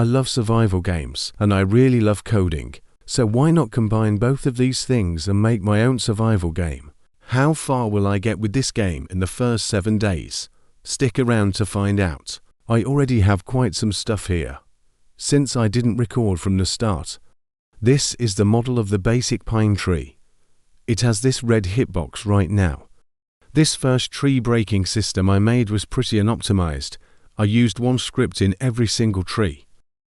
I love survival games, and I really love coding, so why not combine both of these things and make my own survival game? How far will I get with this game in the first 7 days? Stick around to find out. I already have quite some stuff here, since I didn't record from the start. This is the model of the basic pine tree. It has this red hitbox right now. This first tree breaking system I made was pretty unoptimized. I used one script in every single tree.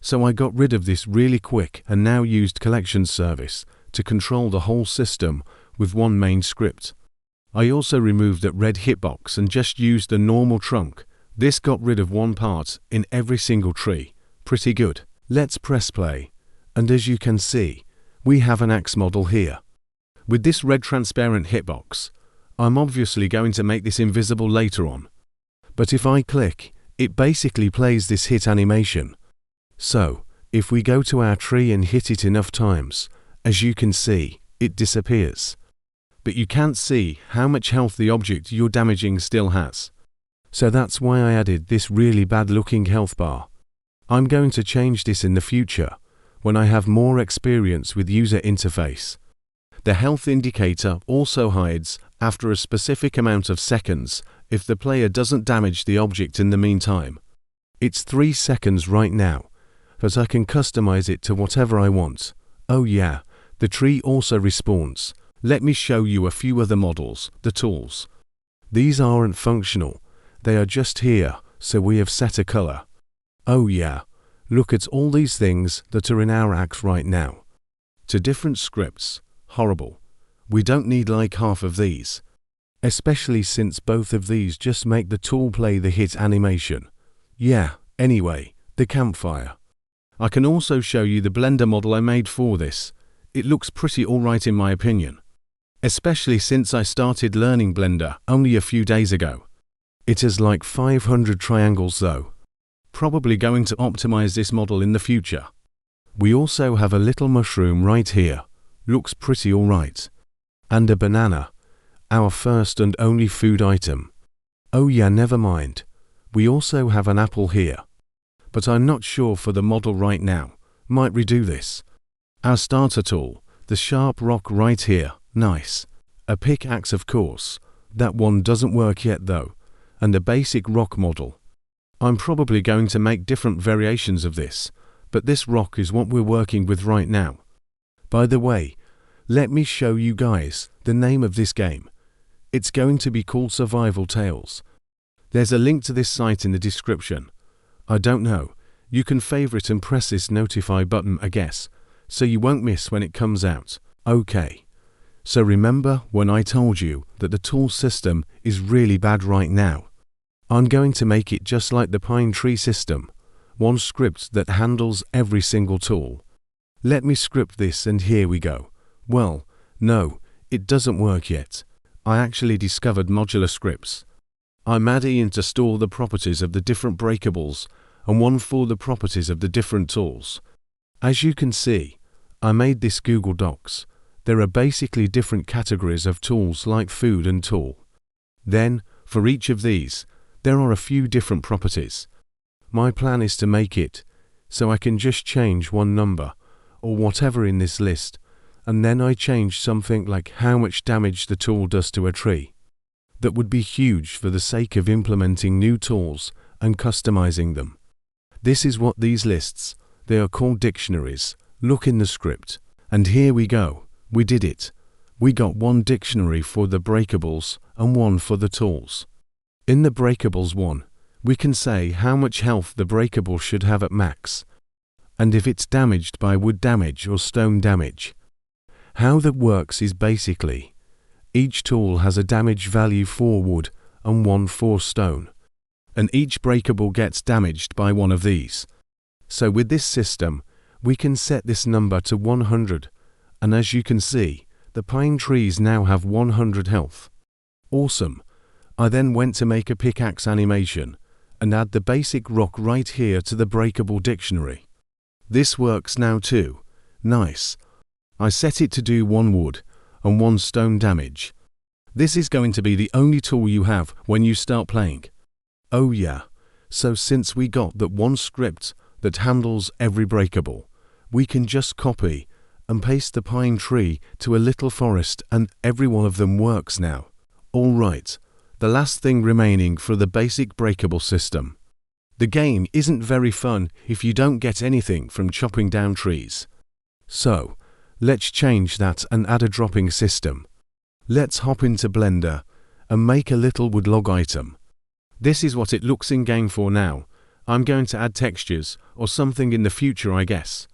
So I got rid of this really quick and now used collection service to control the whole system with one main script. I also removed that red hitbox and just used the normal trunk. This got rid of one part in every single tree. Pretty good. Let's press play. And as you can see, we have an axe model here. With this red transparent hitbox, I'm obviously going to make this invisible later on. But if I click, it basically plays this hit animation. So, if we go to our tree and hit it enough times, as you can see, it disappears. But you can't see how much health the object you're damaging still has. So that's why I added this really bad looking health bar. I'm going to change this in the future, when I have more experience with user interface. The health indicator also hides after a specific amount of seconds if the player doesn't damage the object in the meantime. It's 3 seconds right now, but I can customize it to whatever I want. Oh yeah, the tree also respawns. Let me show you a few other models, the tools. These aren't functional, they are just here, so we have set a color. Oh yeah, look at all these things that are in our axe right now. To different scripts. Horrible. We don't need like half of these. Especially since both of these just make the tool play the hit animation. Yeah, anyway, the campfire. I can also show you the Blender model I made for this. It looks pretty alright in my opinion. Especially since I started learning Blender only a few days ago. It has like 500 triangles though. Probably going to optimize this model in the future. We also have a little mushroom right here. Looks pretty alright. And a banana. Our first and only food item. Oh yeah, never mind. We also have an apple here. But I'm not sure for the model right now. Might redo this. Our starter tool. The sharp rock right here. Nice. A pickaxe of course. That one doesn't work yet though. And a basic rock model. I'm probably going to make different variations of this. But this rock is what we're working with right now. By the way, let me show you guys the name of this game. It's going to be called Survival Tales. There's a link to this site in the description. I don't know, you can favorite and press this notify button I guess, so you won't miss when it comes out. Okay. So remember when I told you that the tool system is really bad right now? I'm going to make it just like the pine tree system. One script that handles every single tool. Let me script this and here we go. Well, no, it doesn't work yet. I actually discovered modular scripts. I'm adding in to store the properties of the different breakables and one for the properties of the different tools. As you can see, I made this Google Docs. There are basically different categories of tools like food and tool. Then, for each of these, there are a few different properties. My plan is to make it so I can just change one number or whatever in this list, and then I change something like how much damage the tool does to a tree. That would be huge for the sake of implementing new tools and customizing them. This is what these lists, they are called dictionaries. Look in the script. And here we go. We did it. We got one dictionary for the breakables and one for the tools. In the breakables one, we can say how much health the breakable should have at max, and if it's damaged by wood damage or stone damage. How that works is basically, each tool has a damage value for wood and one for stone, and each breakable gets damaged by one of these. So with this system, we can set this number to 100, and as you can see, the pine trees now have 100 health. Awesome. I then went to make a pickaxe animation and add the basic rock right here to the breakable dictionary. This works now too. Nice. I set it to do one wood and one stone damage. This is going to be the only tool you have when you start playing. Oh yeah, so since we got that one script that handles every breakable. We can just copy and paste the pine tree to a little forest and every one of them works now. Alright, the last thing remaining for the basic breakable system. The game isn't very fun if you don't get anything from chopping down trees. So, let's change that and add a dropping system. Let's hop into Blender and make a little wood log item. This is what it looks in game for now. I'm going to add textures or something in the future, I guess.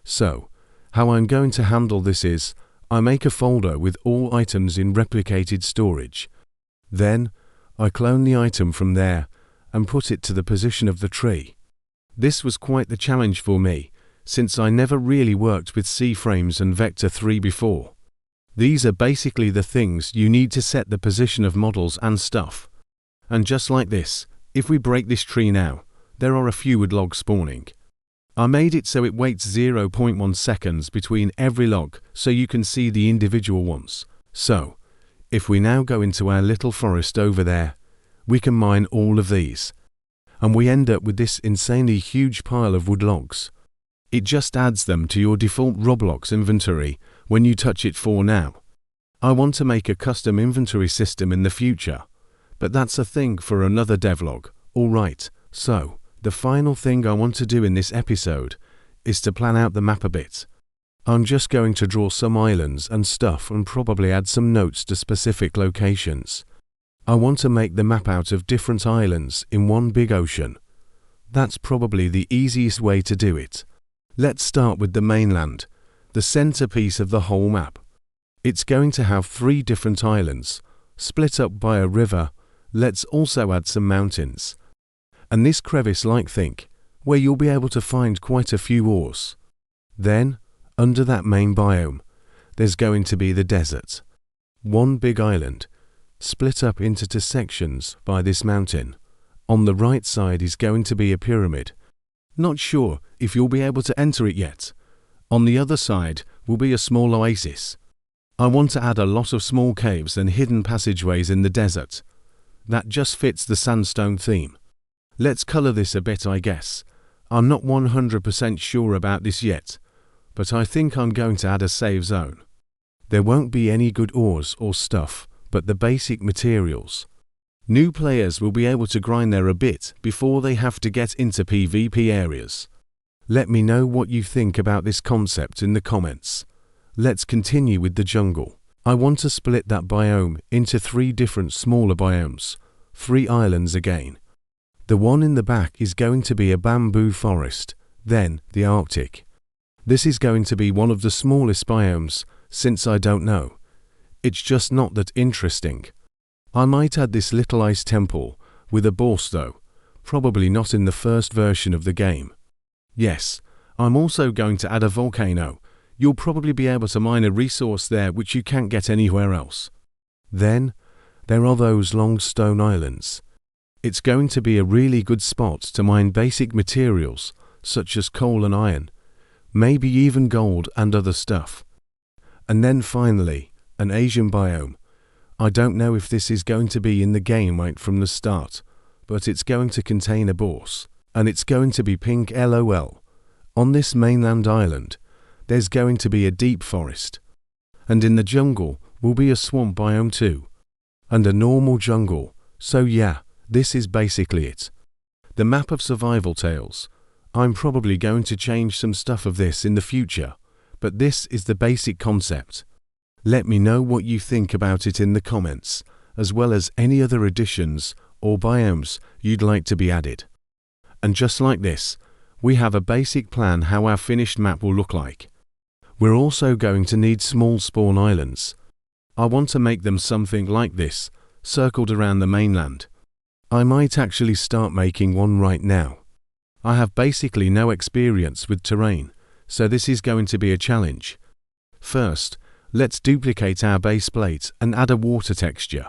So, how I'm going to handle this is, I make a folder with all items in replicated storage. Then, I clone the item from there and put it to the position of the tree. This was quite the challenge for me, since I never really worked with C-frames and Vector 3 before. These are basically the things you need to set the position of models and stuff. And just like this, if we break this tree now, there are a few wood logs spawning. I made it so it waits 0.1 seconds between every log so you can see the individual ones. So, if we now go into our little forest over there, we can mine all of these. And we end up with this insanely huge pile of wood logs. It just adds them to your default Roblox inventory when you touch it for now. I want to make a custom inventory system in the future, but that's a thing for another devlog. Alright, so, the final thing I want to do in this episode is to plan out the map a bit. I'm just going to draw some islands and stuff and probably add some notes to specific locations. I want to make the map out of different islands in one big ocean. That's probably the easiest way to do it. Let's start with the mainland, the centerpiece of the whole map. It's going to have 3 different islands, split up by a river. Let's also add some mountains. And this crevice-like thing, where you'll be able to find quite a few ores. Then, under that main biome, there's going to be the desert. One big island, split up into 2 sections by this mountain. On the right side is going to be a pyramid. Not sure if you'll be able to enter it yet. On the other side will be a small oasis. I want to add a lot of small caves and hidden passageways in the desert. That just fits the sandstone theme. Let's color this a bit, I guess. I'm not 100% sure about this yet, but I think I'm going to add a save zone. There won't be any good ores or stuff, but the basic materials. New players will be able to grind there a bit before they have to get into PvP areas. Let me know what you think about this concept in the comments. Let's continue with the jungle. I want to split that biome into 3 different smaller biomes, 3 islands again. The one in the back is going to be a bamboo forest, then the Arctic. This is going to be one of the smallest biomes, since I don't know. It's just not that interesting. I might add this little ice temple with a boss though, probably not in the first version of the game. Yes, I'm also going to add a volcano. You'll probably be able to mine a resource there which you can't get anywhere else. Then, there are those long stone islands. It's going to be a really good spot to mine basic materials such as coal and iron, maybe even gold and other stuff. And then finally, an Asian biome. I don't know if this is going to be in the game right from the start, but it's going to contain a boss, and it's going to be pink LOL. On this mainland island, there's going to be a deep forest, and in the jungle will be a swamp biome too, and a normal jungle. So yeah, this is basically it. The map of survival tales. I'm probably going to change some stuff of this in the future, but this is the basic concept. Let me know what you think about it in the comments, as well as any other additions or biomes you'd like to be added. And just like this, we have a basic plan how our finished map will look like. We're also going to need small spawn islands. I want to make them something like this, circled around the mainland. I might actually start making one right now. I have basically no experience with terrain, so this is going to be a challenge. First, let's duplicate our base plate and add a water texture.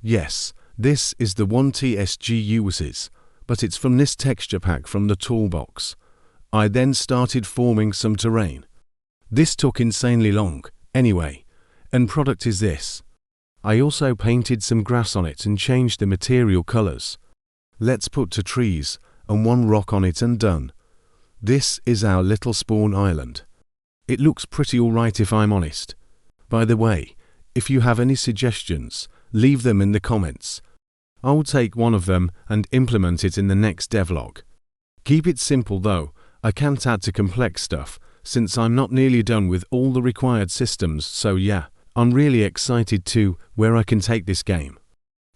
Yes, this is the one TSG uses, but it's from this texture pack from the toolbox. I then started forming some terrain. This took insanely long, anyway, and product is this. I also painted some grass on it and changed the material colors. Let's put 2 trees and 1 rock on it and done. This is our little spawn island. It looks pretty alright if I'm honest. By the way, if you have any suggestions, leave them in the comments. I'll take one of them and implement it in the next devlog. Keep it simple though, I can't add to complex stuff, since I'm not nearly done with all the required systems, so yeah, I'm really excited to where I can take this game.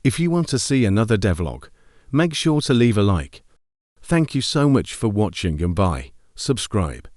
If you want to see another devlog, make sure to leave a like. Thank you so much for watching and bye. Subscribe.